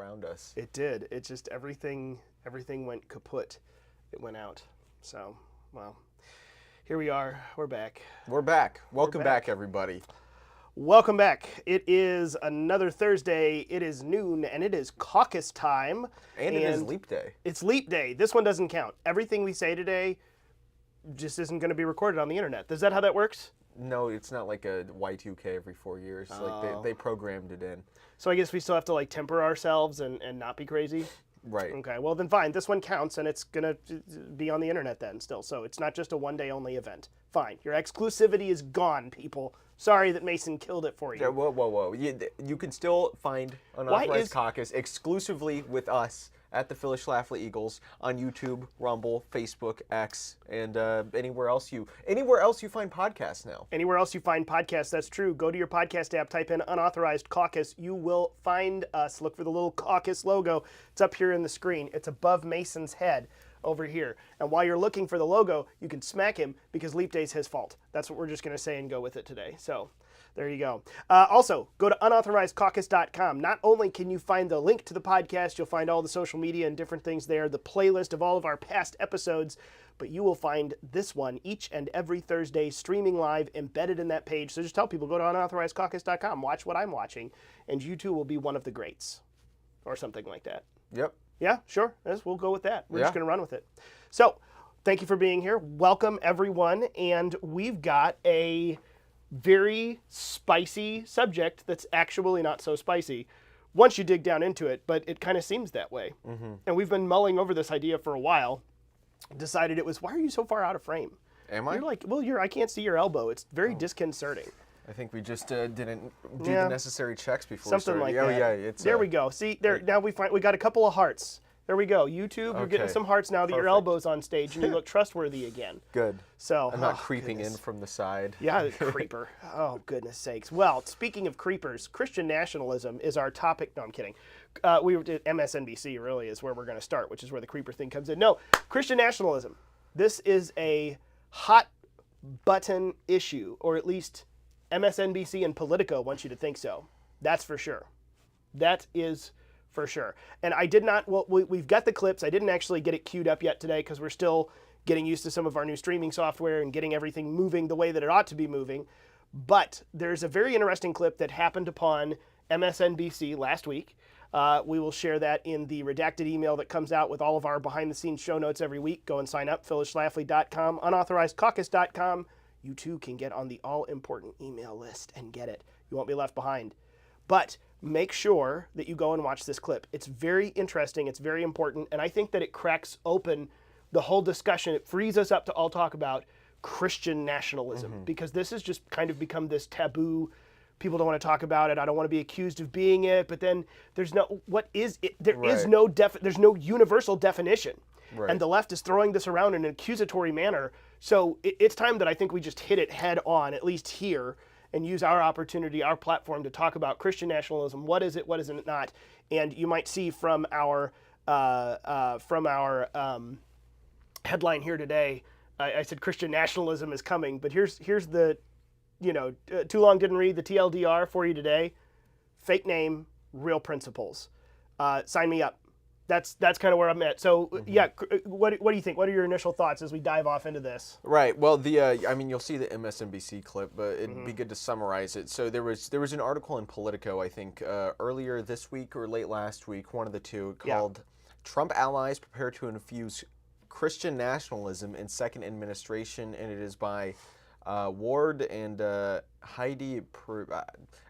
around us. It did. It just everything went kaput. It went out. So, well, here we are. We're back. We're back. Welcome back, everybody. Welcome back. It is another Thursday. It is noon, and it is caucus time. And it is leap day. It's leap day. This one doesn't count. Everything we say today just isn't going to be recorded on the internet. Is that how that works? No, it's not like a Y2K every 4 years. Like they programmed it in. So I guess we still have to like temper ourselves and not be crazy? Right. Okay, well then fine. This one counts, and it's going to be on the internet then still. So it's not just a one-day only event. Fine. Your exclusivity is gone, people. Sorry that Mason killed it for you. Yeah, whoa. You can still find Unauthorized Caucus exclusively with us at the Phyllis Schlafly Eagles on YouTube, Rumble, Facebook, X, and anywhere else you find podcasts now. Anywhere else you find podcasts, that's true. Go to your podcast app, type in Unauthorized Caucus. You will find us. Look for the little caucus logo. It's up here in the screen. It's above Mason's head over here. And while you're looking for the logo, you can smack him because Leap Day's his fault. That's what we're just going to say and go with it today. So there you go. Also, go to unauthorizedcaucus.com. Not only can you find the link to the podcast, you'll find all the social media and different things there, the playlist of all of our past episodes, but you will find this one each and every Thursday streaming live embedded in that page. So just tell people, go to unauthorizedcaucus.com, watch what I'm watching, and you too will be one of the greats or something like that. Yep. Yeah, sure. We'll go with that. We're just going to run with it. So thank you for being here. Welcome, everyone. And we've got a very spicy subject that's actually not so spicy once you dig down into it, but it kind of seems that way. Mm-hmm. And we've been mulling over this idea for a while. Decided it was, why are you so far out of frame? Am I? You're like, well, I can't see your elbow. It's very disconcerting. I think we just didn't do the necessary checks before something we started. like that. Oh yeah, it's there we go. See there now we got a couple of hearts. There we go. YouTube, you're getting some hearts now that your elbow's on stage and you look trustworthy again. Good. So I'm not creeping in from the side. Yeah, creeper. Oh goodness sakes. Well, speaking of creepers, Christian nationalism is our topic. No, I'm kidding. We were at MSNBC really is where we're going to start, which is where the creeper thing comes in. No, Christian nationalism. This is a hot button issue, or at least MSNBC and Politico want you to think so. That's for sure. That is for sure. And I did not, well, we've got the clips. I didn't actually get it queued up yet today because we're still getting used to some of our new streaming software and getting everything moving the way that it ought to be moving. But there's a very interesting clip that happened upon MSNBC last week. We will share that in the redacted email that comes out with all of our behind-the-scenes show notes every week. Go and sign up, phyllisschlafly.com, unauthorizedcaucus.com. You too can get on the all-important email list and get it. You won't be left behind. But make sure that you go and watch this clip. It's very interesting. It's very important. And I think that it cracks open the whole discussion. It frees us up to all talk about Christian nationalism because this has just kind of become this taboo. People don't want to talk about it. I don't want to be accused of being it. But then there's no, what is it? There is no, there's no universal definition. Right. And the left is throwing this around in an accusatory manner. So it's time that I think we just hit it head on, at least here, and use our opportunity, our platform to talk about Christian nationalism. What is it? What is it not? And you might see from our headline here today, I said Christian nationalism is coming, but here's the, too long didn't read the TLDR for you today. Fake name, real principles. Sign me up. That's kind of where I'm at. So yeah, what do you think? What are your initial thoughts as we dive off into this? Right. Well, you'll see the MSNBC clip, but it'd be good to summarize it. So there was an article in Politico, I think, earlier this week or late last week, one of the two, called "Trump Allies Prepare to Infuse Christian Nationalism in Second Administration," and it is by Ward and Heidi P.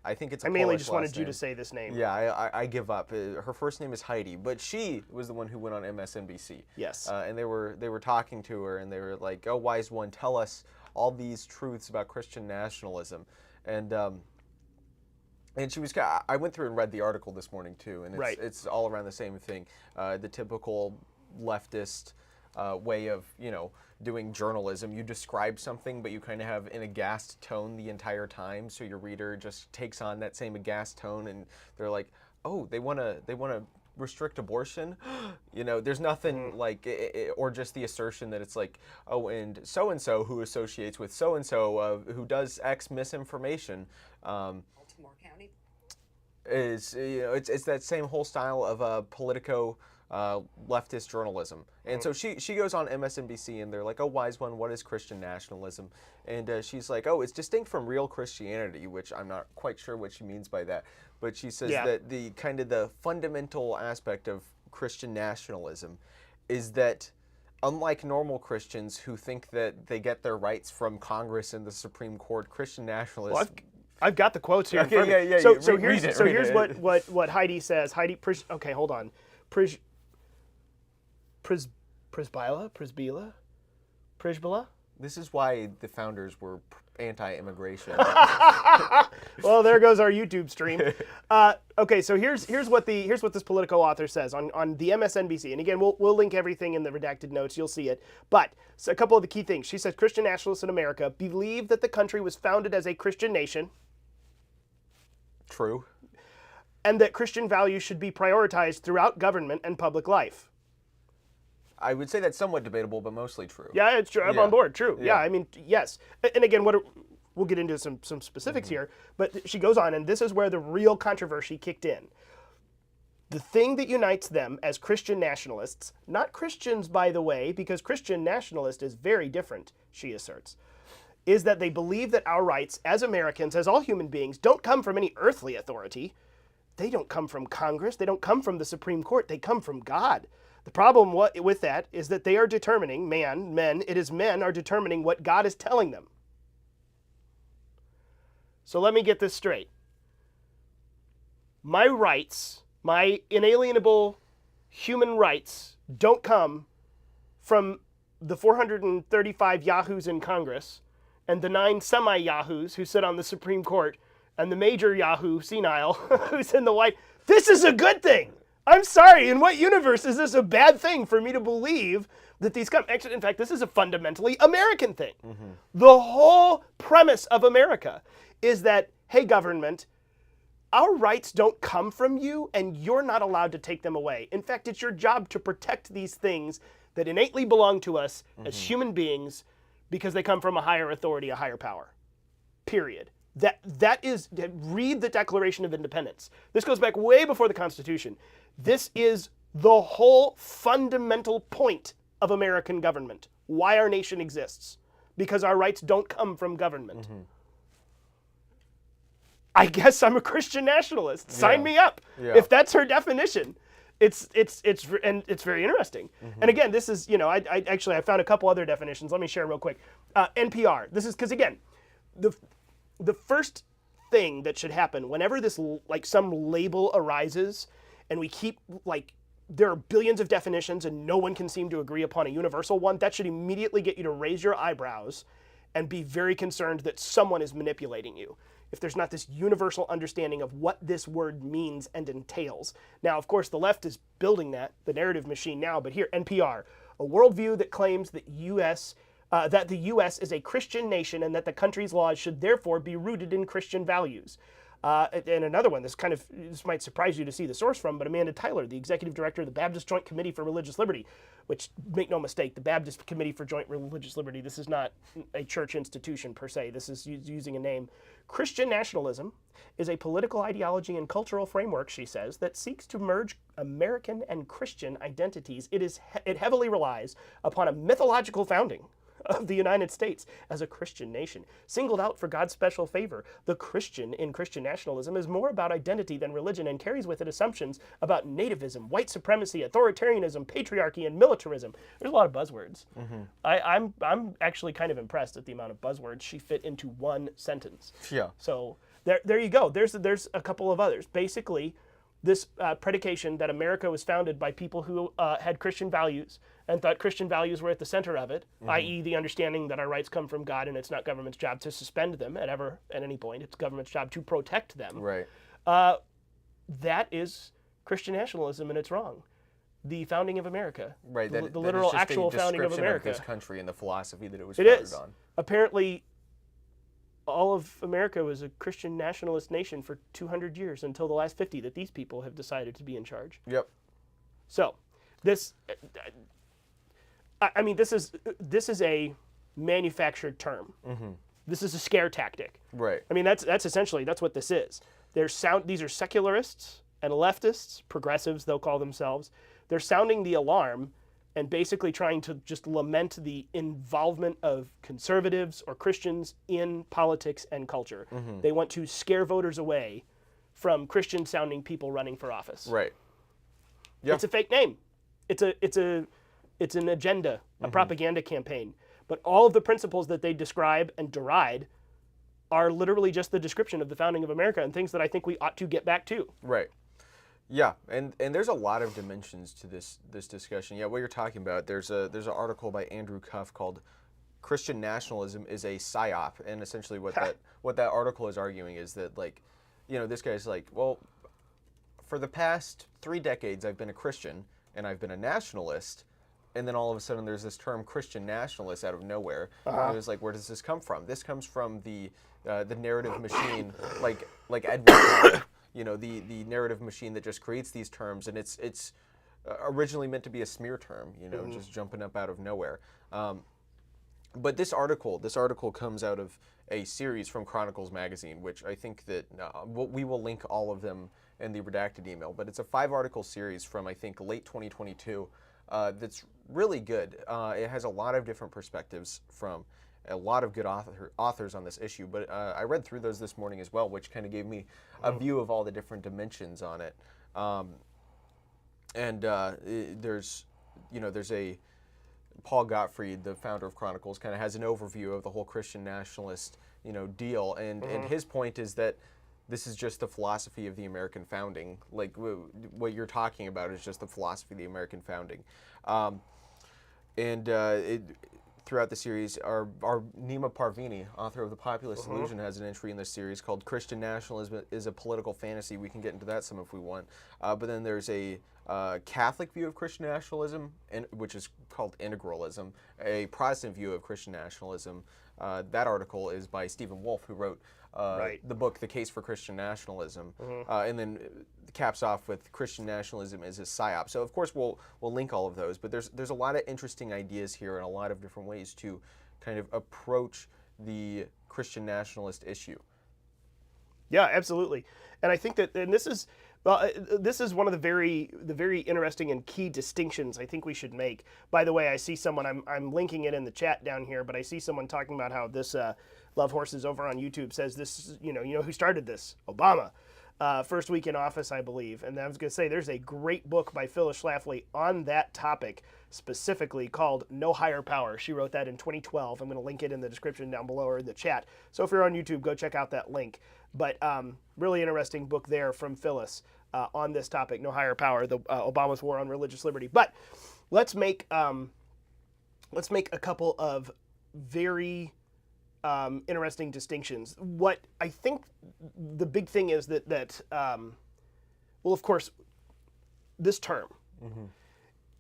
I think it's a I mainly Polish just wanted last you name. to say this name. Yeah, I give up. Her first name is Heidi, but she was the one who went on MSNBC. Yes. And they were talking to her, and they were like, "Oh, wise one, tell us all these truths about Christian nationalism." And she was. I went through and read the article this morning too, and it's all around the same thing. The typical leftist way of doing journalism. You describe something, but you kind of have an aghast tone the entire time, so your reader just takes on that same aghast tone, and they're like, "Oh, they want to restrict abortion." There's nothing like, or just the assertion that it's like, "Oh, and so who associates with so who does X misinformation." Baltimore County. is, it's that same whole style of Politico leftist journalism. And so she goes on MSNBC and they're like, oh, wise one, what is Christian nationalism? And she's like, oh, it's distinct from real Christianity, which I'm not quite sure what she means by that. But she says that the kind of the fundamental aspect of Christian nationalism is that unlike normal Christians who think that they get their rights from Congress and the Supreme Court, Christian nationalists... Well, I've got the quotes here. Okay, yeah. So here's what Heidi says. Okay, hold on. Prisbilla? This is why the founders were anti-immigration. Well, there goes our YouTube stream. Okay, so here's what this Politico author says on the MSNBC. And again, we'll link everything in the redacted notes. You'll see it. But so a couple of the key things. She says Christian nationalists in America believe that the country was founded as a Christian nation. True. And that Christian values should be prioritized throughout government and public life. I would say that's somewhat debatable, but mostly true. Yeah, it's true. I'm on board. True. Yeah, I mean, yes. And again, we'll get into some specifics here, but she goes on, and this is where the real controversy kicked in. The thing that unites them as Christian nationalists, not Christians, by the way, because Christian nationalist is very different, she asserts, is that they believe that our rights as Americans, as all human beings, don't come from any earthly authority. They don't come from Congress. They don't come from the Supreme Court. They come from God. The problem with that is that they are determining, men are determining what God is telling them. So let me get this straight. My rights, my inalienable human rights, don't come from the 435 yahoos in Congress and the 9 semi-yahoos who sit on the Supreme Court and the major yahoo, senile, who's in the White. This is a good thing. I'm sorry, in what universe is this a bad thing for me to believe that these come? Actually, in fact, this is a fundamentally American thing. The whole premise of America is that, hey, government, our rights don't come from you, and you're not allowed to take them away. In fact, it's your job to protect these things that innately belong to us as human beings because they come from a higher authority, a higher power. Period. That is, read the Declaration of Independence. This goes back way before the Constitution. This is the whole fundamental point of American government. Why our nation exists. Because our rights don't come from government. I guess I'm a Christian nationalist. Sign me up. Yeah. If that's her definition. It's very interesting. And again, this is, I found a couple other definitions. Let me share real quick. NPR. This is because, again, the first thing that should happen whenever this, some label arises and we keep, there are billions of definitions and no one can seem to agree upon a universal one, that should immediately get you to raise your eyebrows and be very concerned that someone is manipulating you if there's not this universal understanding of what this word means and entails. Now, of course, the left is building the narrative machine now, but here, NPR, a worldview that claims that that the U.S. is a Christian nation and that the country's laws should therefore be rooted in Christian values. And another one, this might surprise you to see the source from, but Amanda Tyler, the executive director of the Baptist Joint Committee for Religious Liberty, which, make no mistake, the Baptist Committee for Joint Religious Liberty, this is not a church institution per se, this is using a name. Christian nationalism is a political ideology and cultural framework, she says, that seeks to merge American and Christian identities. It heavily relies upon a mythological founding of the United States as a Christian nation, singled out for God's special favor. The Christian in Christian nationalism is more about identity than religion and carries with it assumptions about nativism, white supremacy, authoritarianism, patriarchy, and militarism. There's a lot of buzzwords. I'm actually kind of impressed at the amount of buzzwords she fit into one sentence. Yeah. So there you go. There's a couple of others. Basically, this predication that America was founded by people who had Christian values and thought Christian values were at the center of it, i.e. the understanding that our rights come from God and it's not government's job to suspend them at any point. It's government's job to protect them. Right. That is Christian nationalism, and it's wrong. The founding of America. Right. The literal actual founding of America. Of this country and the philosophy that it was founded on. Apparently, all of America was a Christian nationalist nation for 200 years until the last 50 that these people have decided to be in charge. Yep. So, this is a manufactured term. This is a scare tactic. Right. I mean, that's essentially what this is. These are secularists and leftists, progressives they'll call themselves. They're sounding the alarm and basically trying to just lament the involvement of conservatives or Christians in politics and culture. They want to scare voters away from Christian-sounding people running for office. Right. Yeah. It's a fake name. It's an agenda, a propaganda campaign. But all of the principles that they describe and deride are literally just the description of the founding of America and things that I think we ought to get back to. Right. Yeah, and there's a lot of dimensions to this discussion. Yeah, what you're talking about. There's an article by Andrew Cuff called "Christian Nationalism is a PSYOP," and essentially what that article is arguing is that, like, you know, this guy's like, well, for the past 3 decades I've been a Christian and I've been a nationalist, and then all of a sudden there's this term Christian nationalist out of nowhere. And it was like, where does this come from? This comes from the narrative machine, like Edward Hall. You know, the narrative machine that just creates these terms, and it's originally meant to be a smear term, you know, just jumping up out of nowhere. But this article comes out of a series from Chronicles magazine, which I think that we will link all of them in the redacted email. But it's a 5-article series from, I think, late 2022 that's really good. It has a lot of different perspectives from a lot of good authors on this issue, but I read through those this morning as well, which kind of gave me a view of all the different dimensions on it. There's a Paul Gottfried, the founder of Chronicles, kind of has an overview of the whole Christian nationalist, you know, deal, and his point is that this is just the philosophy of the American founding. Like what you're talking about is just the philosophy of the American founding, throughout the series, our Nima Parvini, author of The Populist Illusion, has an entry in this series called "Christian Nationalism is a Political Fantasy." We can get into that some if we want. But then there's a Catholic view of Christian nationalism, which is called integralism, a Protestant view of Christian nationalism. That article is by Stephen Wolfe, who wrote the book "The Case for Christian Nationalism," and then caps off with "Christian nationalism is a PSYOP." So of course we'll link all of those, but there's a lot of interesting ideas here and a lot of different ways to kind of approach the Christian nationalist issue. Yeah, absolutely, and I think that this is one of the very interesting and key distinctions I think we should make. By the way, I see someone, I'm linking it in the chat down here, but I see someone talking about how this Love Horses over on YouTube says this, you know who started this? Obama. First week in office, I believe. And I was going to say, there's a great book by Phyllis Schlafly on that topic, specifically called No Higher Power. She wrote that in 2012. I'm going to link it in the description down below or in the chat. So if you're on YouTube, go check out that link. But really interesting book there from Phyllis on this topic, No Higher Power, Obama's War on Religious Liberty. But let's make a couple of very interesting distinctions. What I think the big thing is that well, of course, this term,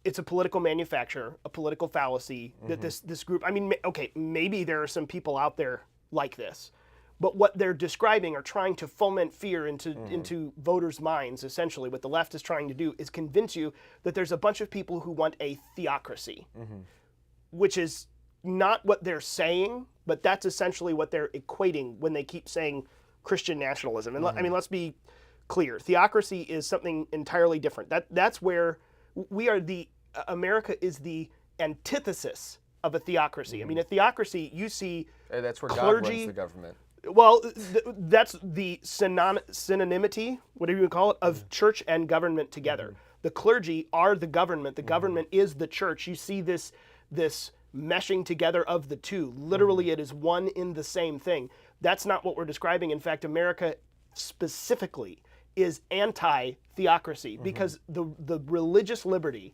it's a political manufacture, a political fallacy that this group, I mean, okay, maybe there are some people out there like this, but what they're describing are trying to foment fear into voters' minds, essentially. What the left is trying to do is convince you that there's a bunch of people who want a theocracy, which is not what they're saying, but that's essentially what they're equating when they keep saying Christian nationalism. And I mean, let's be clear. Theocracy is something entirely different. That's where we are. America is the antithesis of a theocracy. I mean, a theocracy, you see that's where clergy, God runs the government. Well, that's the synonymity, whatever you call it, of church and government together. The clergy are the government. The government is the church. You see this meshing together of the two. Literally, it is one in the same thing. That's not what we're describing. In fact, America specifically is anti-theocracy because the religious liberty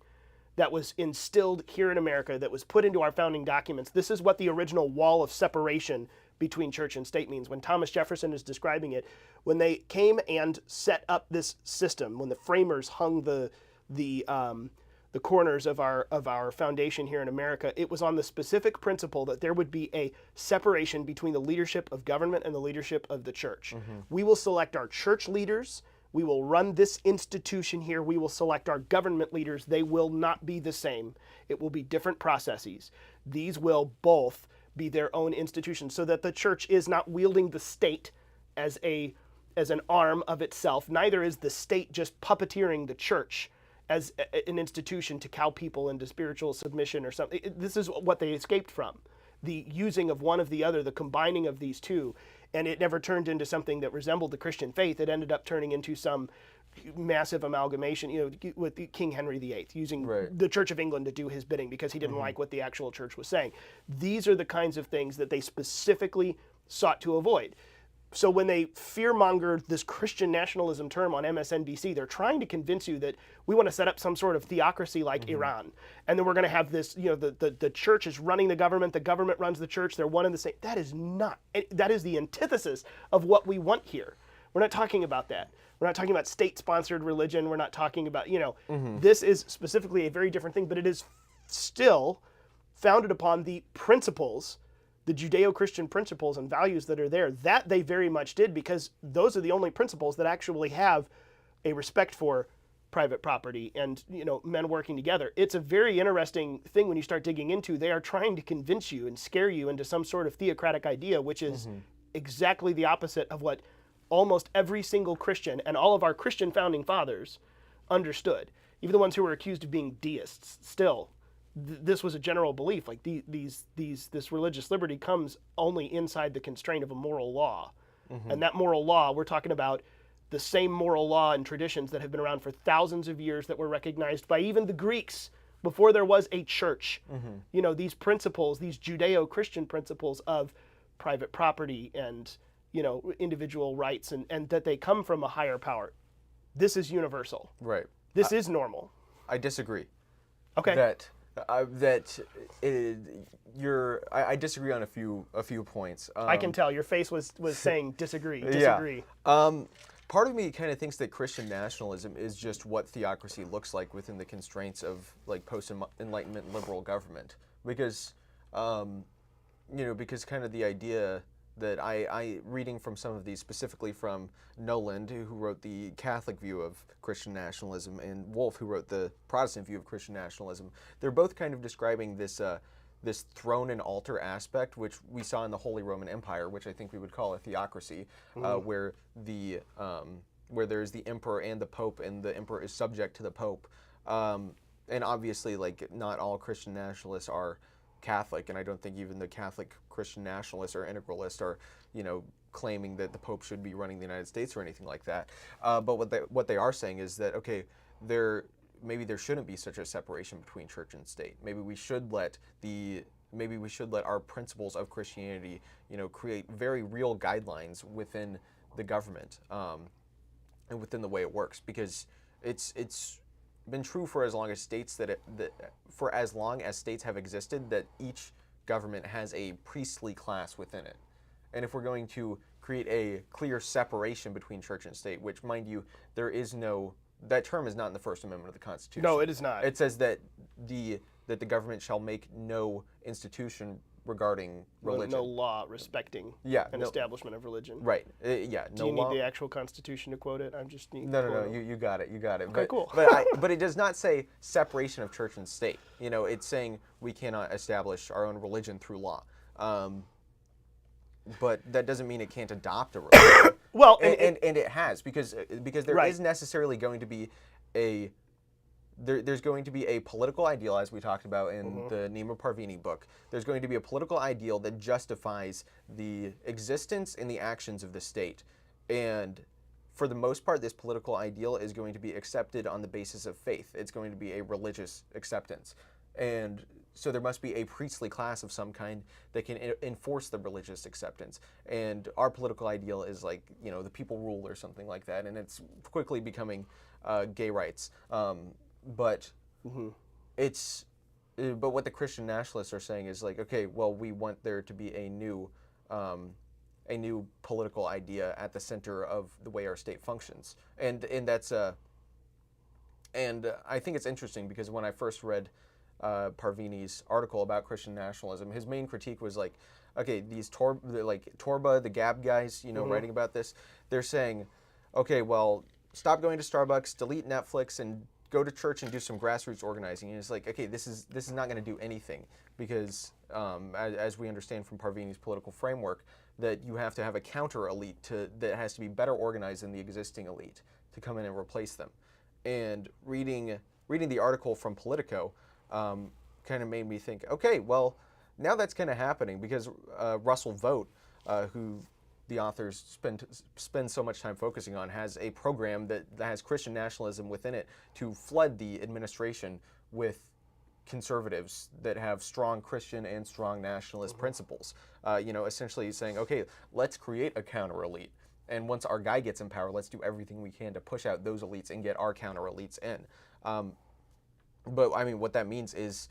that was instilled here in America, that was put into our founding documents, this is what the original wall of separation between church and state means. When Thomas Jefferson is describing it, when they came and set up this system, when the framers hung the corners of our foundation here in America, it was on the specific principle that there would be a separation between the leadership of government and the leadership of the church. We will select our church leaders. We will run this institution here. We will select our government leaders. They will not be the same. It will be different processes. These will both be their own institutions, so that the church is not wielding the state as a as an arm of itself. Neither is the state just puppeteering the church as an institution to cow people into spiritual submission or something. This is what they escaped from. The using of one of the other, the combining of these two. And it never turned into something that resembled the Christian faith. It ended up turning into some massive amalgamation, with King Henry VIII, using the Church of England to do his bidding because he didn't like what the actual church was saying. These are the kinds of things that they specifically sought to avoid. So when they fear-mongered this Christian nationalism term on MSNBC, they're trying to convince you that we want to set up some sort of theocracy like Iran. And then we're going to have this, the church is running the government runs the church, they're one and the same. That is not, that is the antithesis of what we want here. We're not talking about that. We're not talking about state-sponsored religion. We're not talking about, this is specifically a very different thing, but it is still founded upon the principles, the Judeo-Christian principles and values that are there. That they very much did, because those are the only principles that actually have a respect for private property and, men working together. It's a very interesting thing when you start digging into. They are trying to convince you and scare you into some sort of theocratic idea, which is exactly the opposite of what almost every single Christian and all of our Christian founding fathers understood. Even the ones who were accused of being deists, still, this was a general belief. Like this religious liberty comes only inside the constraint of a moral law. And that moral law, we're talking about the same moral law and traditions that have been around for thousands of years, that were recognized by even the Greeks before there was a church. These principles, these Judeo-Christian principles of private property and individual rights, and that they come from a higher power. This is universal. Right. This is normal. I disagree. Okay. I disagree on a few points. I can tell your face was saying disagree. Disagree. Part of me kind of thinks that Christian nationalism is just what theocracy looks like within the constraints of like post-Enlightenment liberal government, because because kind of the idea that I reading from some of these, specifically from Noland, who wrote the Catholic view of Christian nationalism, and Wolff, who wrote the Protestant view of Christian nationalism, they're both kind of describing this this throne and altar aspect, which we saw in the Holy Roman Empire, which I think we would call a theocracy, where there's the emperor and the pope, and the emperor is subject to the pope. And obviously, like, not all Christian nationalists are Catholic, and I don't think even the Catholic Christian nationalists or integralists are, claiming that the Pope should be running the United States or anything like that. But what they are saying is that, okay, maybe there shouldn't be such a separation between church and state. Maybe we should let our principles of Christianity, create very real guidelines within the government, and within the way it works, because it's been true for as long as states for as long as states have existed, that each government has a priestly class within it. And if we're going to create a clear separation between church and state, which, mind you, that term is not in the First Amendment of the Constitution. No, it is not. It says that the government shall make no institution regarding religion. No law respecting an establishment of religion. Right. Do you need the actual Constitution to quote it? I'm just need No. You got it. Okay, cool. But it does not say separation of church and state. It's saying we cannot establish our own religion through law. But that doesn't mean it can't adopt a religion. Well, and it has, because there is necessarily going to be there's going to be a political ideal, as we talked about in the Nima Parvini book. There's going to be a political ideal that justifies the existence and the actions of the state. And for the most part, this political ideal is going to be accepted on the basis of faith. It's going to be a religious acceptance. And so there must be a priestly class of some kind that can enforce the religious acceptance. And our political ideal is like, the people rule or something like that. And it's quickly becoming gay rights. But what the Christian nationalists are saying is like, okay, well, we want there to be a new political idea at the center of the way our state functions, and that's and I think it's interesting, because when I first read Parvini's article about Christian nationalism, his main critique was like, okay, these Torba, the Gab guys, writing about this, they're saying, okay, well, stop going to Starbucks, delete Netflix, and go to church and do some grassroots organizing. And it's like, okay, this is not going to do anything, because as we understand from Parvini's political framework, that you have to have a counter elite that has to be better organized than the existing elite to come in and replace them. And reading the article from Politico kind of made me think, okay, well, now that's kind of happening because Russell Vogt, who the authors spend so much time focusing on, has a program that has Christian nationalism within it to flood the administration with conservatives that have strong Christian and strong nationalist principles. Essentially saying, okay, let's create a counter elite. And once our guy gets in power, let's do everything we can to push out those elites and get our counter elites in. But I mean, what that means is,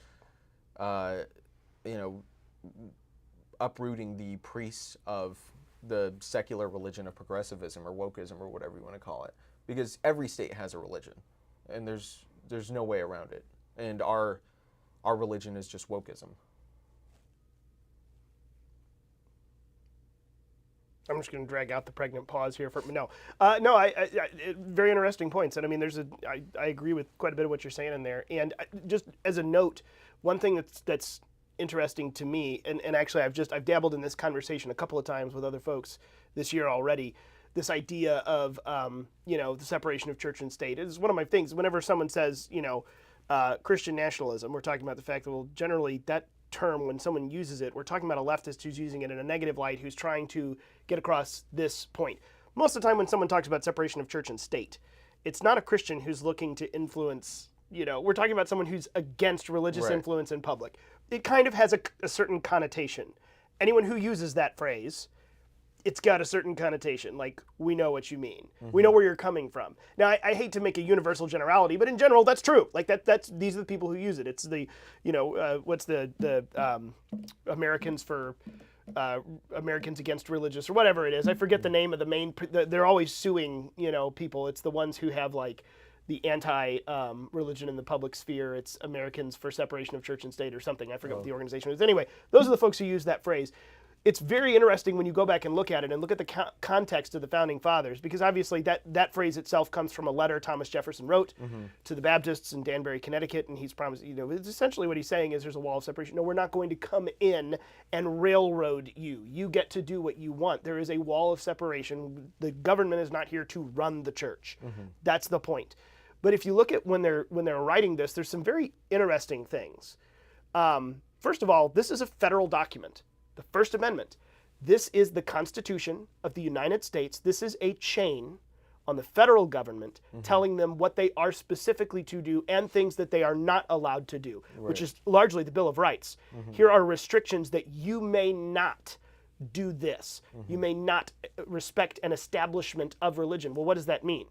uprooting the priests of the secular religion of progressivism or wokeism or whatever you want to call it, because every state has a religion, and there's no way around it. And our religion is just wokeism. I'm just going to drag out the pregnant pause here for very interesting points. And I mean, I agree with quite a bit of what you're saying in there. And just as a note, one thing that's interesting to me, and actually I've dabbled in this conversation a couple of times with other folks this year already. This idea of the separation of church and state is one of my things. Whenever someone says Christian nationalism, we're talking about the fact that, well, generally that term, when someone uses it, we're talking about a leftist who's using it in a negative light, who's trying to get across this point. Most of the time when someone talks about separation of church and state, it's not a Christian who's looking to influence, we're talking about someone who's against religious influence in public. It kind of has a certain connotation. Anyone who uses that phrase, it's got a certain connotation, like, we know what you mean. Mm-hmm. We know where you're coming from. Now, I hate to make a universal generality, but in general, that's true. Like, these are the people who use it. It's the, what's the Americans for, Americans Against Religious, or whatever it is. I forget the name of the main, they're always suing, people. It's the ones who have, like, the anti-religion in the public sphere. It's Americans for Separation of Church and State or something. I forget what the organization is. Anyway, those are the folks who use that phrase. It's very interesting when you go back and look at it and look at the context of the Founding Fathers, because obviously that phrase itself comes from a letter Thomas Jefferson wrote to the Baptists in Danbury, Connecticut, and he's promised, it's essentially what he's saying is there's a wall of separation. No, we're not going to come in and railroad you. You get to do what you want. There is a wall of separation. The government is not here to run the church. That's the point. But if you look at when they're writing this, there's some very interesting things. First of all, this is a federal document. The First Amendment. This is the Constitution of the United States. This is a chain on the federal government telling them what they are specifically to do and things that they are not allowed to do, which is largely the Bill of Rights. Here are restrictions that you may not do this. You may not respect an establishment of religion. Well, what does that mean?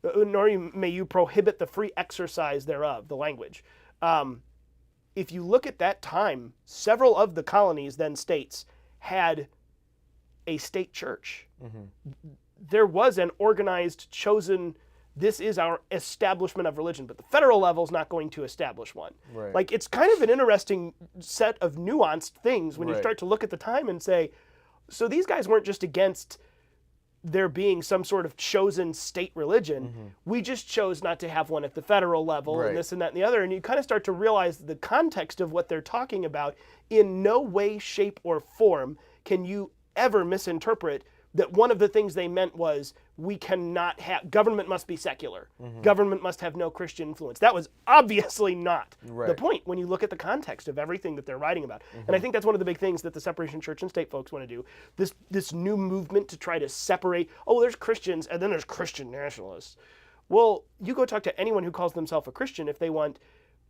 Nor may you prohibit the free exercise thereof, the language. If you look at that time, several of the colonies, then states, had a state church. There was an organized, chosen, this is our establishment of religion, but the federal level is not going to establish one. Like, it's kind of an interesting set of nuanced things when you start to look at the time and say, so these guys weren't just against there being some sort of chosen state religion. We just chose not to have one at the federal level and this and that and the other. And you kind of start to realize the context of what they're talking about. In no way, shape, or form can you ever misinterpret that one of the things they meant was we cannot have, government must be secular. Government must have no Christian influence. That was obviously not the point when you look at the context of everything that they're writing about. And I think that's one of the big things that the separation of church and state folks want to do. This new movement to try to separate, there's Christians and then there's Christian nationalists. Well, you go talk to anyone who calls themselves a Christian if they want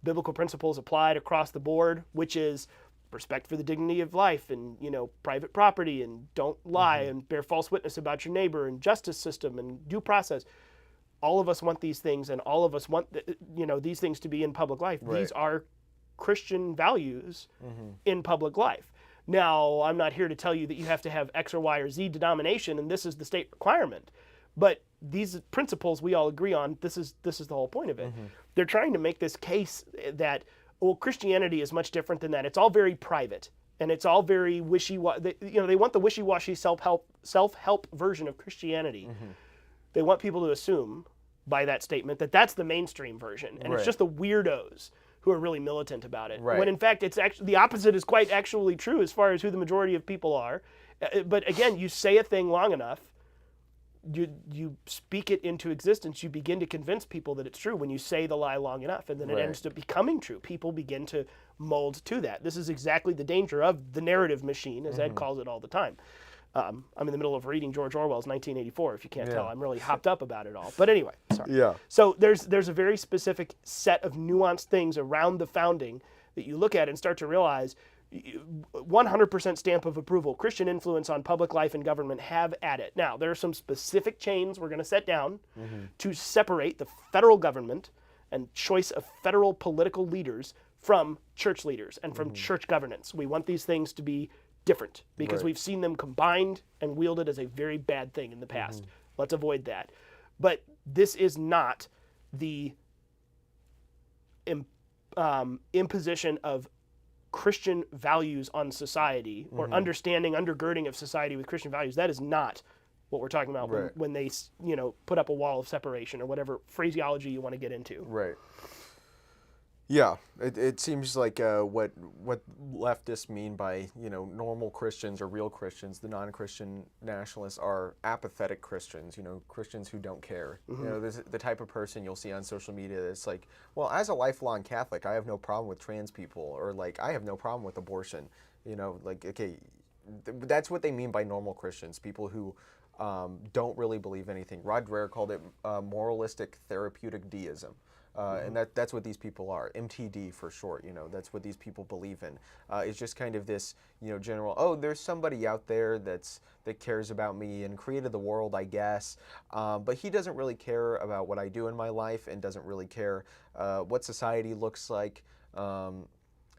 biblical principles applied across the board, which is respect for the dignity of life and, private property and don't lie and bear false witness about your neighbor and justice system and due process. All of us want these things and all of us want, these things to be in public life. These are Christian values in public life. Now, I'm not here to tell you that you have to have X or Y or Z denomination and this is the state requirement. But these principles we all agree on, this is the whole point of it. They're trying to make this case that, well, Christianity is much different than that. It's all very private, and it's all very wishy-washy. They want the wishy-washy self-help version of Christianity. They want people to assume by that statement that that's the mainstream version, and it's just the weirdos who are really militant about it. Right. When in fact, it's actually the opposite is quite actually true as far as who the majority of people are. But again, you say a thing long enough, you speak it into existence, you begin to convince people that it's true when you say the lie long enough, and then it ends up becoming true. People begin to mold to that. This is exactly the danger of the narrative machine, as Ed calls it all the time. I'm in the middle of reading George Orwell's 1984, if you can't tell. I'm really hopped up about it all. But anyway, sorry. Yeah. So there's a very specific set of nuanced things around the founding that you look at and start to realize 100% stamp of approval. Christian influence on public life and government, have at it. Now, there are some specific chains we're going to set down to separate the federal government and choice of federal political leaders from church leaders and from church governance. We want these things to be different because we've seen them combined and wielded as a very bad thing in the past. Let's avoid that. But this is not the imposition of Christian values on society or undergirding of society with Christian values. That is not what we're talking about when they, put up a wall of separation or whatever phraseology you want to get into. Right. Yeah, it seems like what leftists mean by normal Christians or real Christians, the non-Christian nationalists, are apathetic Christians. Christians who don't care. This the type of person you'll see on social media that's like, well, as a lifelong Catholic, I have no problem with trans people, or like I have no problem with abortion. That's what they mean by normal Christians. People who don't really believe anything. Rod Dreher called it moralistic therapeutic deism. And that's what these people are, MTD for short. That's what these people believe in. It's just kind of this, general. Oh, there's somebody out there that cares about me and created the world, I guess. But he doesn't really care about what I do in my life and doesn't really care what society looks like.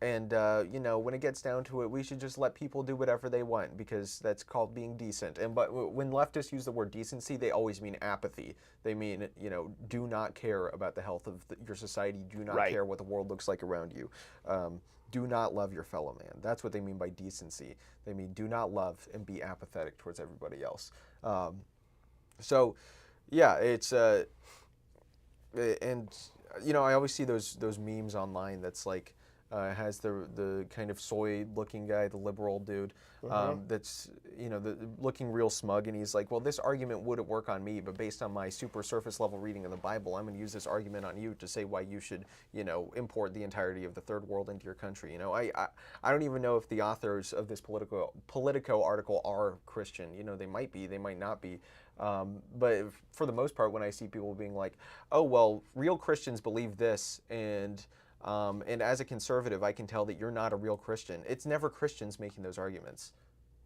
And when it gets down to it, we should just let people do whatever they want because that's called being decent. But when leftists use the word decency, they always mean apathy. They mean, do not care about the health of your society. Do not care what the world looks like around you. Do not love your fellow man. That's what they mean by decency. They mean do not love and be apathetic towards everybody else. It's I always see those memes online that's like. Has the kind of soy-looking guy, the liberal dude, that's looking real smug, and he's like, well, this argument wouldn't work on me, but based on my super surface level reading of the Bible, I'm going to use this argument on you to say why you should, import the entirety of the third world into your country. I don't even know if the authors of this Politico article are Christian. They might be, they might not be. But for the most part, when I see people being like, oh, well, real Christians believe this, and as a conservative, I can tell that you're not a real Christian. It's never Christians making those arguments.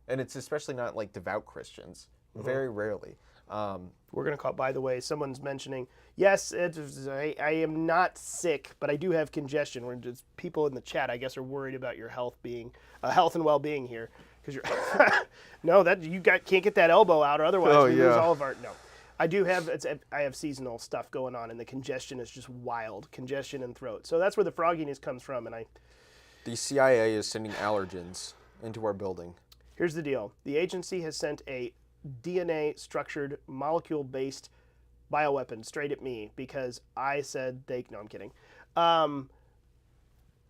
And it's especially not like devout Christians. Very rarely. We're going to call, by the way, someone's mentioning, yes, I am not sick, but I do have congestion. We're just, people in the chat, I guess, are worried about your health and well-being here. Because you're, can't get that elbow out, or otherwise we lose all of our, no. I have seasonal stuff going on, and the congestion is just wild. Congestion and throat. So that's where the frogginess comes from. And the CIA is sending allergens into our building. Here's the deal. The agency has sent a DNA-structured, molecule-based bioweapon straight at me because I said they... No, I'm kidding.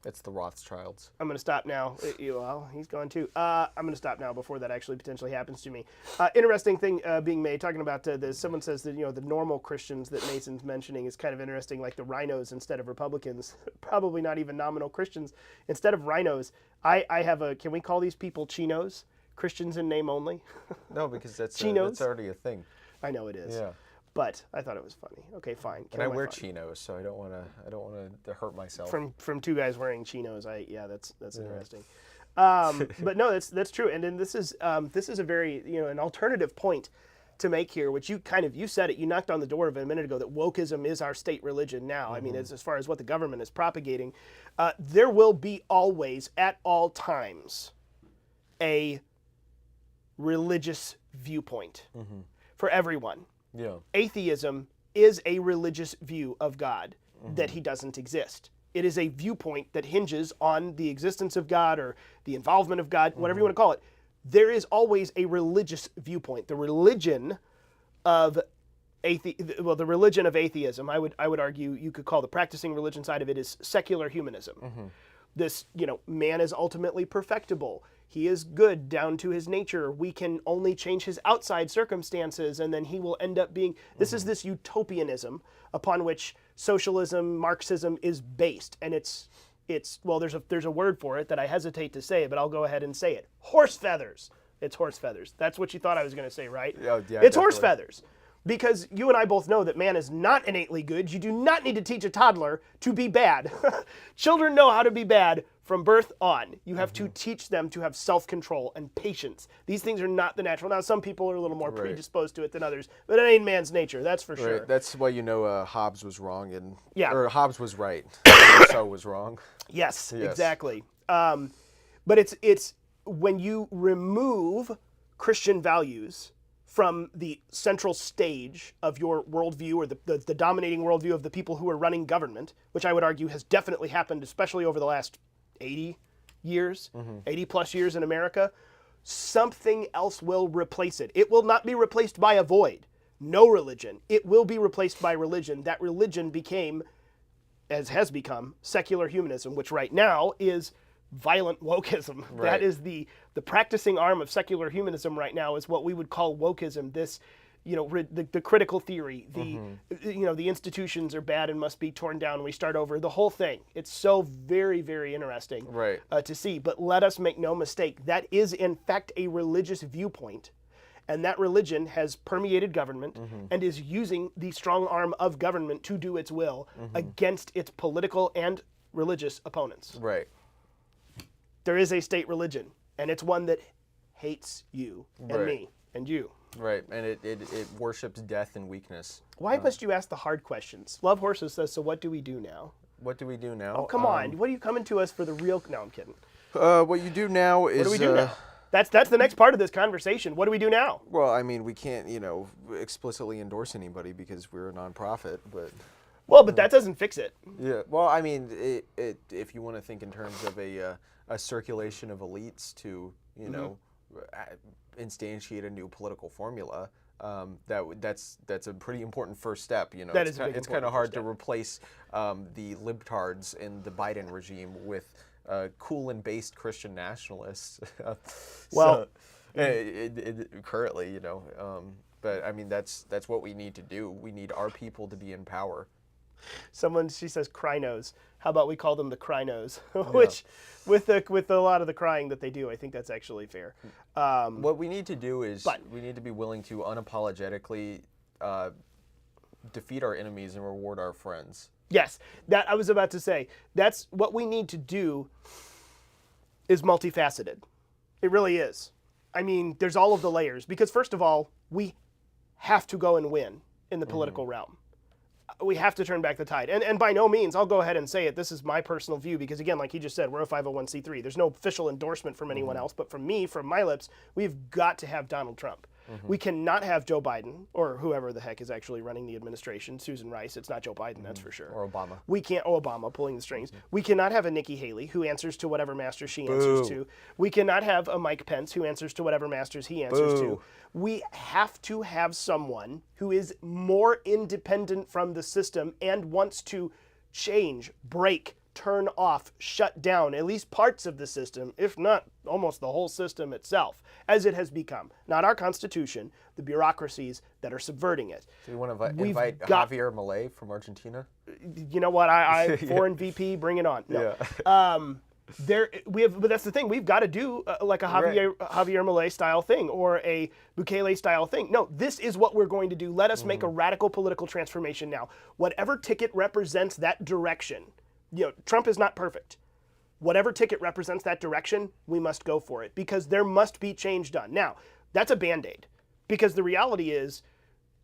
It's the Rothschilds. I'm going to stop now. Well, he's gone too. I'm going to stop now before that actually potentially happens to me. Interesting thing being made, talking about this. Someone says that, the normal Christians that Mason's mentioning is kind of interesting, like the rhinos instead of Republicans. Probably not even nominal Christians. Instead of rhinos, I have can we call these people chinos? Christians in name only? No, because that's already a thing. I know it is. Yeah. But I thought it was funny. Okay, fine. And I wear chinos, so I don't want to hurt myself. From two guys wearing chinos, that's interesting. But no, that's true. And then this is a very an alternative point to make here, which you said it. You knocked on the door of it a minute ago that wokeism is our state religion now. I mean, as far as what the government is propagating, there will be always at all times a religious viewpoint for everyone. Yeah. Atheism is a religious view of God, that he doesn't exist. It is a viewpoint that hinges on the existence of God or the involvement of God, whatever you want to call it. There is always a religious viewpoint. The religion of the religion of atheism, I would argue you could call the practicing religion side of it is secular humanism. This, man is ultimately perfectible. He is good down to his nature. We can only change his outside circumstances, and then he will end up being. This is this utopianism upon which socialism, Marxism is based, and it's well, there's a word for it that I hesitate to say, but I'll go ahead and say it. Horse feathers. It's horse feathers. That's what you thought I was going to say, right? Yeah, it's definitely. horse feathers. Because you and I both know that man is not innately good. You do not need to teach a toddler to be bad. Children know how to be bad from birth on. You have to teach them to have self-control and patience. These things are not the natural. Now, some people are a little more predisposed to it than others, but it ain't man's nature, that's for sure. That's why Hobbes was wrong, or Hobbes was right. Rousseau was wrong. Yes, exactly. But it's when you remove Christian values from the central stage of your worldview, or the dominating worldview of the people who are running government, which I would argue has definitely happened, especially over the last 80 years, 80 plus years in America, something else will replace it. It will not be replaced by a void. No religion. It will be replaced by religion. That religion has become secular humanism, which right now is violent wokeism. Right. That is the practicing arm of secular humanism right now, is what we would call wokeism. This, the critical theory, the institutions are bad and must be torn down and we start over. The whole thing. It's so very, very interesting to see. But let us make no mistake, that is in fact a religious viewpoint. And that religion has permeated government and is using the strong arm of government to do its will against its political and religious opponents. Right. There is a state religion, and it's one that hates you and me and you. Right, and it worships death and weakness. Why must you ask the hard questions? Love Horses says, so what do we do now? What do we do now? Oh, come on. What are you coming to us for the real... No, I'm kidding. What you do now is... What do we do now? That's the next part of this conversation. What do we do now? Well, I mean, we can't, explicitly endorse anybody because we're a nonprofit, but... Well, but that doesn't fix it. Yeah, well, I mean, if you want to think in terms of a circulation of elites to, instantiate a new political formula, that's a pretty important first step. It's kind of hard to replace the libtards in the Biden regime with cool and based Christian nationalists. Well, currently, but I mean that's what we need to do. We need our people to be in power. She says Krynos. How about we call them the Krynos? Which, with a lot of the crying that they do, I think that's actually fair. What we need to do is we need to be willing to unapologetically defeat our enemies and reward our friends. Yes, that I was about to say. That's what we need to do. Is multifaceted. It really is. I mean, there's all of the layers, because first of all, we have to go and win in the political realm. We have to turn back the tide. And by no means, I'll go ahead and say it, this is my personal view, because again, like he just said, we're a 501c3. There's no official endorsement from anyone else, but from me, from my lips, we've got to have Donald Trump. We cannot have Joe Biden, or whoever the heck is actually running the administration, Susan Rice. It's not Joe Biden, that's for sure. Or Obama. We can't, Obama pulling the strings. We cannot have a Nikki Haley who answers to whatever masters she answers to. We cannot have a Mike Pence who answers to whatever masters he answers to. We have to have someone who is more independent from the system and wants to change, break, turn off, shut down at least parts of the system, if not almost the whole system itself, as it has become. Not our Constitution, the bureaucracies that are subverting it. So you want to invite Javier Milei from Argentina? You know what? I foreign VP, bring it on. No. But that's the thing. We've got to do like a Javier Milei style thing or a Bukele style thing. No, this is what we're going to do. Let us make a radical political transformation now. Whatever ticket represents that direction. Trump is not perfect. Whatever ticket represents that direction, we must go for it, because there must be change done. Now, that's a Band-Aid, because the reality is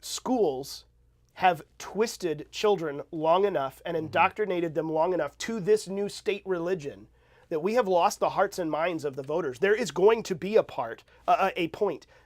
schools have twisted children long enough and indoctrinated them long enough to this new state religion that we have lost the hearts and minds of the voters. There is going to be a point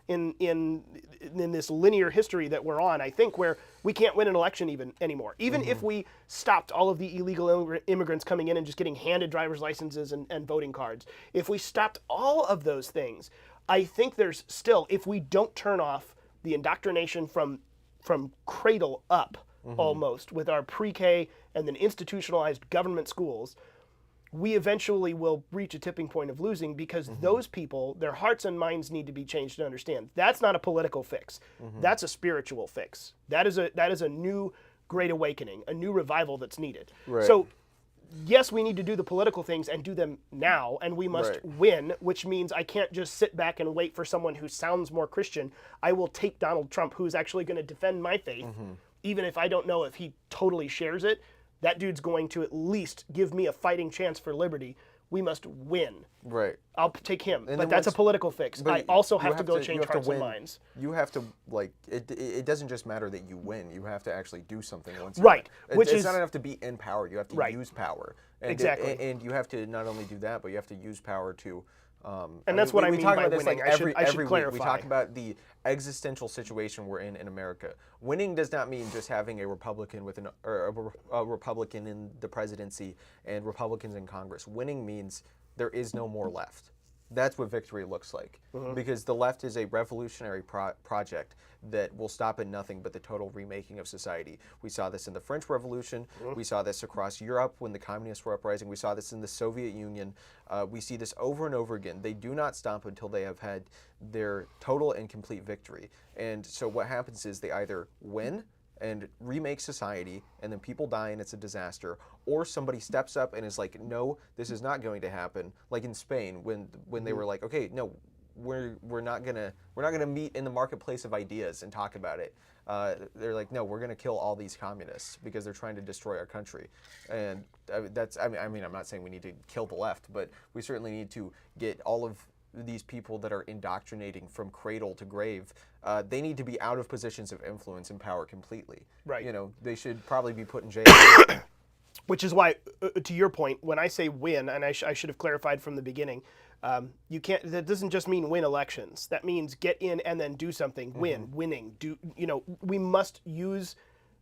in this linear history that we're on, I think, where we can't win an election anymore. Even if we stopped all of the illegal immigrants coming in and just getting handed driver's licenses and voting cards, if we stopped all of those things, I think there's still, if we don't turn off the indoctrination from from cradle up, almost, with our pre-K and then institutionalized government schools, we eventually will reach a tipping point of losing, because those people, their hearts and minds need to be changed to understand. That's not a political fix. That's a spiritual fix. That is a new great awakening, a new revival that's needed. Right. So yes, we need to do the political things and do them now, and we must win, which means I can't just sit back and wait for someone who sounds more Christian. I will take Donald Trump, who's actually going to defend my faith, even if I don't know if he totally shares it. That dude's going to at least give me a fighting chance for liberty. We must win. Right. I'll take him, And but then that's a once- political fix. but I also you have to go you change have to hearts and win. minds. You have to, like, it doesn't just matter that you win. You have to actually do something once you Right, win. which it's is- not enough to be in power. You have to use power. And Exactly. and you have to not only do that, but you have to use power to. And that's what I mean talk by about this, winning. like, I should every week. clarify. We talk about the existential situation we're in America. Winning does not mean just having a Republican with a Republican in the presidency and Republicans in Congress. Winning means there is no more left. That's what victory looks like, because the left is a revolutionary project that will stop at nothing but the total remaking of society. We saw this in the French Revolution. We saw this across Europe when the communists were uprising. We saw this in the Soviet Union. We see this over and over again. They do not stop until they have had their total and complete victory. And so what happens is they either win and remake society, and then people die and it's a disaster, or somebody steps up and is like, no, this is not going to happen. Like in Spain, when they were like, okay, no, we're not gonna meet in the marketplace of ideas and talk about it. They're like, no, we're gonna kill all these communists because they're trying to destroy our country. And that's, I mean, I'm not saying we need to kill the left, but we certainly need to get all of these people that are indoctrinating from cradle to grave, they need to be out of positions of influence and power completely. Right. You know, they should probably be put in jail. Which is why, to your point, when I say win, and I should have clarified from the beginning, you can't. That doesn't just mean win elections. That means get in and then do something. Winning. We must use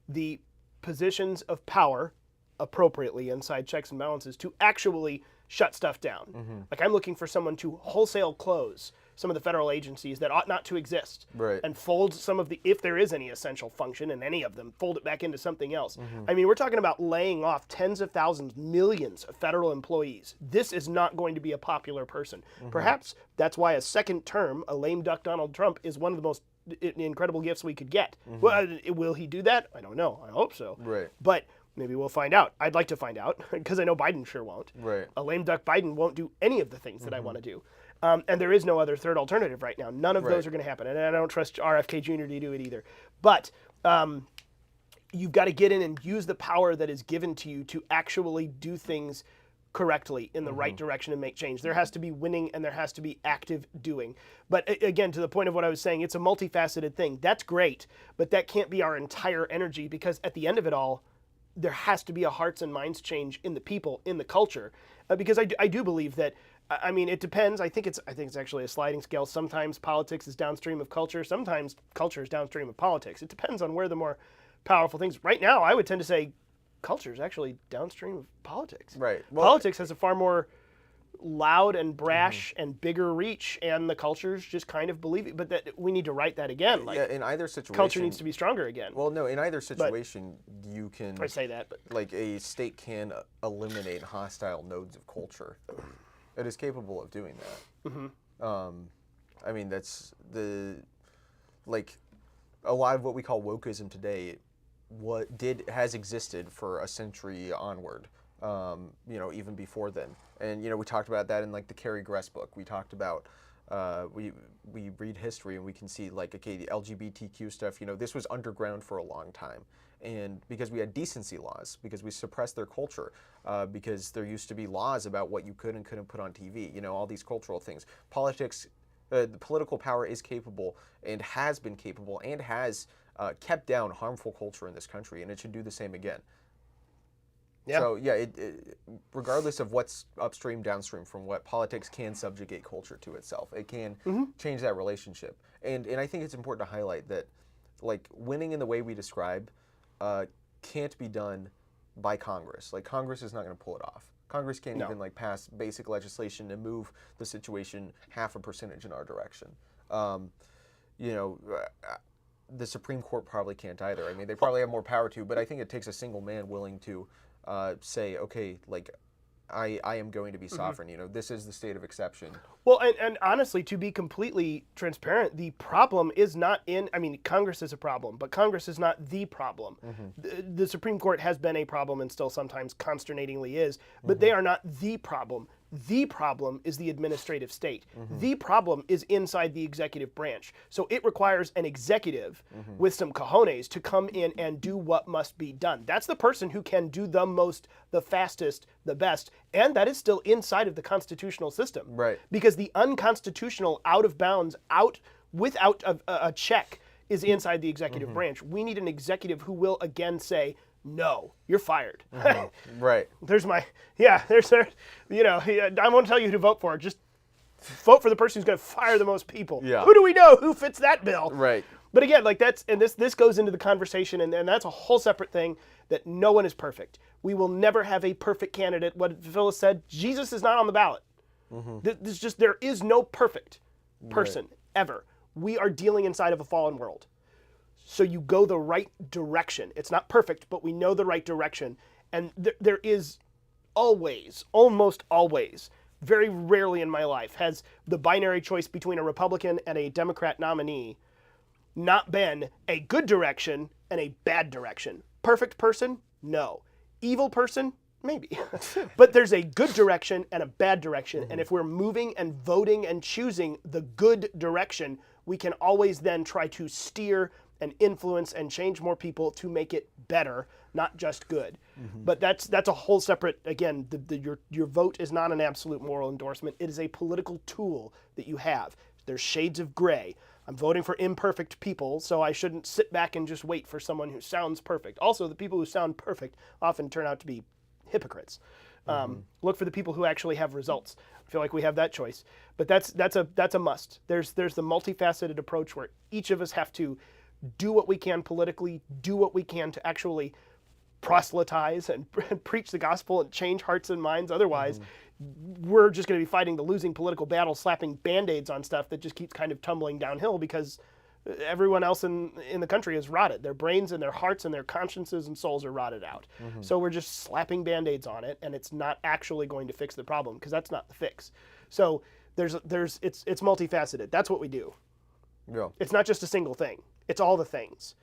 the positions of power appropriately inside checks and balances to actually shut stuff down. Like, I'm looking for someone to wholesale close some of the federal agencies that ought not to exist, and fold some of the, if there is any essential function in any of them, fold it back into something else. I mean, we're talking about laying off tens of thousands, millions of federal employees. This is not going to be a popular person. Perhaps that's why a second term, a lame duck Donald Trump, is one of the most incredible gifts we could get. Well, will he do that? I don't know. I hope so. Right. But maybe we'll find out. I'd like to find out, because I know Biden sure won't. Right. A lame duck Biden won't do any of the things that I want to do. And there is no other third alternative right now. None of those are going to happen. And I don't trust RFK Jr. to do it either. But you've got to get in and use the power that is given to you to actually do things correctly in the right direction and make change. There has to be winning, and there has to be active doing. But again, to the point of what I was saying, it's a multifaceted thing. That's great, but that can't be our entire energy, because at the end of it all, there has to be a hearts and minds change in the people, in the culture, because I do believe that. I mean, it depends. I think it's actually a sliding scale. Sometimes politics is downstream of culture. Sometimes culture is downstream of politics. It depends on where the more powerful things. Right now, I would tend to say culture is actually downstream of politics. Right. Well, Politics has a far more loud and brash and bigger reach, and the cultures just kind of believe it. But that we need to write that again. Like, yeah, in either situation, culture needs to be stronger again. Well, no, in either situation, you can. I say that, but like, a state can eliminate hostile nodes of culture. It is capable of doing that. I mean, that's a lot of what we call wokeism today. Has existed for a century onward. Even before then. And we talked about that in, like, the Cary Gress book. We talked about we read history and we can see, like, okay, the LGBTQ stuff. This was underground for a long time. And because we had decency laws, because we suppressed their culture, because there used to be laws about what you could and couldn't put on TV, all these cultural things. Politics, the political power is capable and has been capable and has kept down harmful culture in this country, and it should do the same again. Yeah. So, yeah, regardless of what's upstream, downstream from what, politics can subjugate culture to itself. It can change that relationship. And I think it's important to highlight that, like, winning in the way we describe can't be done by Congress. Like, Congress is not going to pull it off. Congress can't even, like, pass basic legislation and move the situation half a percentage in our direction. the Supreme Court probably can't either. I mean, they probably have more power to, but I think it takes a single man willing to say, okay, like, I am going to be sovereign. You know, this is the state of exception. Well, and honestly, to be completely transparent, the problem is not I mean, Congress is a problem, but Congress is not the problem. The Supreme Court has been a problem and still sometimes consternatingly is, but they are not the problem. The problem is the administrative state. The problem is inside the executive branch. So it requires an executive with some cojones to come in and do what must be done. That's the person who can do the most, the fastest, the best, and that is still inside of the constitutional system. Right. Because the unconstitutional, out of bounds, without a check is inside the executive branch. We need an executive who will again say, no, you're fired. Right. There's I won't tell you who to vote for. Just vote for the person who's going to fire the most people. Yeah. Who do we know who fits that bill? Right. But again, like this goes into the conversation, and that's a whole separate thing, that no one is perfect. We will never have a perfect candidate. What Phyllis said, Jesus is not on the ballot. There is no perfect person ever. We are dealing inside of a fallen world. So you go the right direction. It's not perfect, but we know the right direction. And there is always, almost always, very rarely in my life, has the binary choice between a Republican and a Democrat nominee not been a good direction and a bad direction. Perfect person? No. Evil person? Maybe. But there's a good direction and a bad direction. And if we're moving and voting and choosing the good direction, we can always then try to steer and influence and change more people to make it better, not just good. But that's a whole separate, again, your vote is not an absolute moral endorsement. It is a political tool that you have. There's shades of gray. I'm voting for imperfect people, so I shouldn't sit back and just wait for someone who sounds perfect. Also, the people who sound perfect often turn out to be hypocrites. Look for the people who actually have results. I feel like we have that choice. But that's a must. There's the multifaceted approach where each of us have to do what we can politically, do what we can to actually proselytize and preach the gospel and change hearts and minds. Otherwise, we're just going to be fighting the losing political battle, slapping Band-Aids on stuff that just keeps kind of tumbling downhill because everyone else in the country is rotted. Their brains and their hearts and their consciences and souls are rotted out. So we're just slapping Band-Aids on it, and it's not actually going to fix the problem because that's not the fix. So it's multifaceted. That's what we do. Yeah. It's not just a single thing. It's all the things.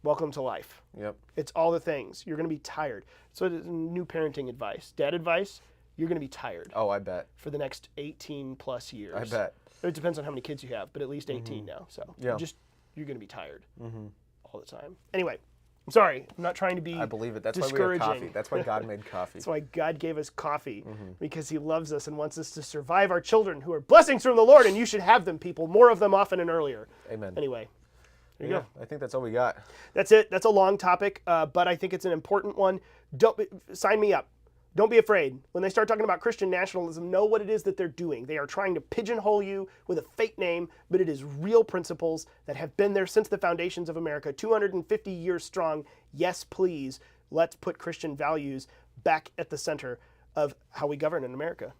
Welcome to life. Yep. It's all the things. You're going to be tired. So it is new parenting advice. Dad advice, you're going to be tired. Oh, I bet. For the next 18 plus years. I bet. It depends on how many kids you have, but at least 18 now. So yeah. You're going to be tired all the time. Anyway, I'm sorry. I'm not trying to be I believe it. That's why we have discouraging. coffee. That's why God made coffee. That's why God gave us coffee, because he loves us and wants us to survive our children who are blessings from the Lord, and you should have them, people. More of them often and earlier. Amen. Anyway. There you go. I think that's all we got. That's it. That's a long topic, but I think it's an important one. Sign me up. Don't be afraid. When they start talking about Christian nationalism, know what it is that they're doing. They are trying to pigeonhole you with a fake name, but it is real principles that have been there since the foundations of America, 250 years strong. Yes, please. Let's put Christian values back at the center of how we govern in America.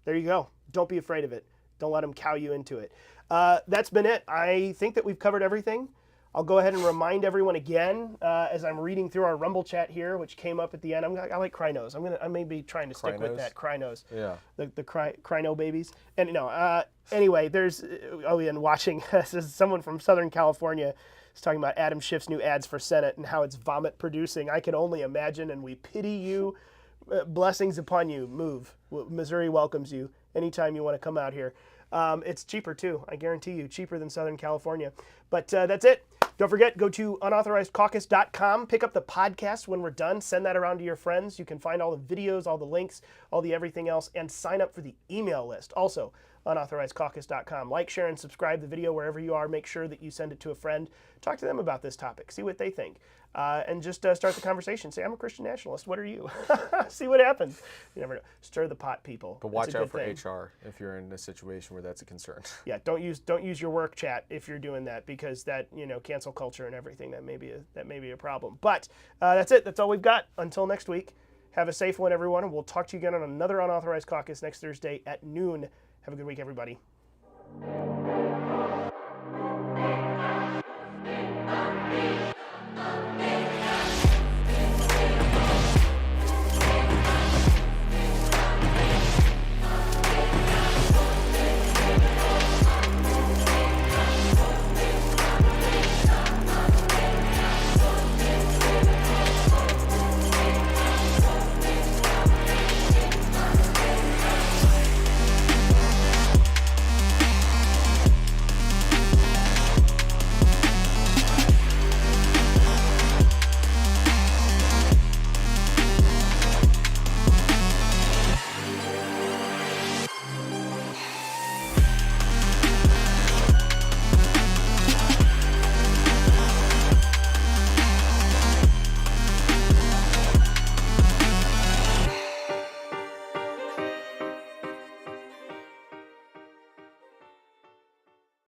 There you go. Don't be afraid of it. Don't let them cow you into it. That's been it. I think that we've covered everything. I'll go ahead and remind everyone again as I'm reading through our Rumble chat here, which came up at the end. I like Crynos. I may be trying to stick with that Crynos. Yeah. The Cryno babies. And anyway, there's and watching this is someone from Southern California is talking about Adam Schiff's new ads for Senate and how it's vomit producing. I can only imagine, and we pity you. Blessings upon you. Move. Missouri welcomes you anytime you want to come out here. It's cheaper too. I guarantee you, cheaper than Southern California. But that's it. Don't forget, go to unauthorizedcaucus.com. Pick up the podcast when we're done. Send that around to your friends. You can find all the videos, all the links, all the everything else, and sign up for the email list. Also, unauthorizedcaucus.com. Like, share, and subscribe the video wherever you are. Make sure that you send it to a friend. Talk to them about this topic. See what they think. And just start the conversation. Say, I'm a Christian nationalist. What are you? See what happens. You never know. Stir the pot, people. But watch out for HR if you're in a situation where that's a concern. Yeah, don't use your work chat if you're doing that, because that, cancel culture and everything, that may be a problem. But that's it. That's all we've got. Until next week, have a safe one, everyone, and we'll talk to you again on another Unauthorized Caucus next Thursday at noon. Have a good week, everybody.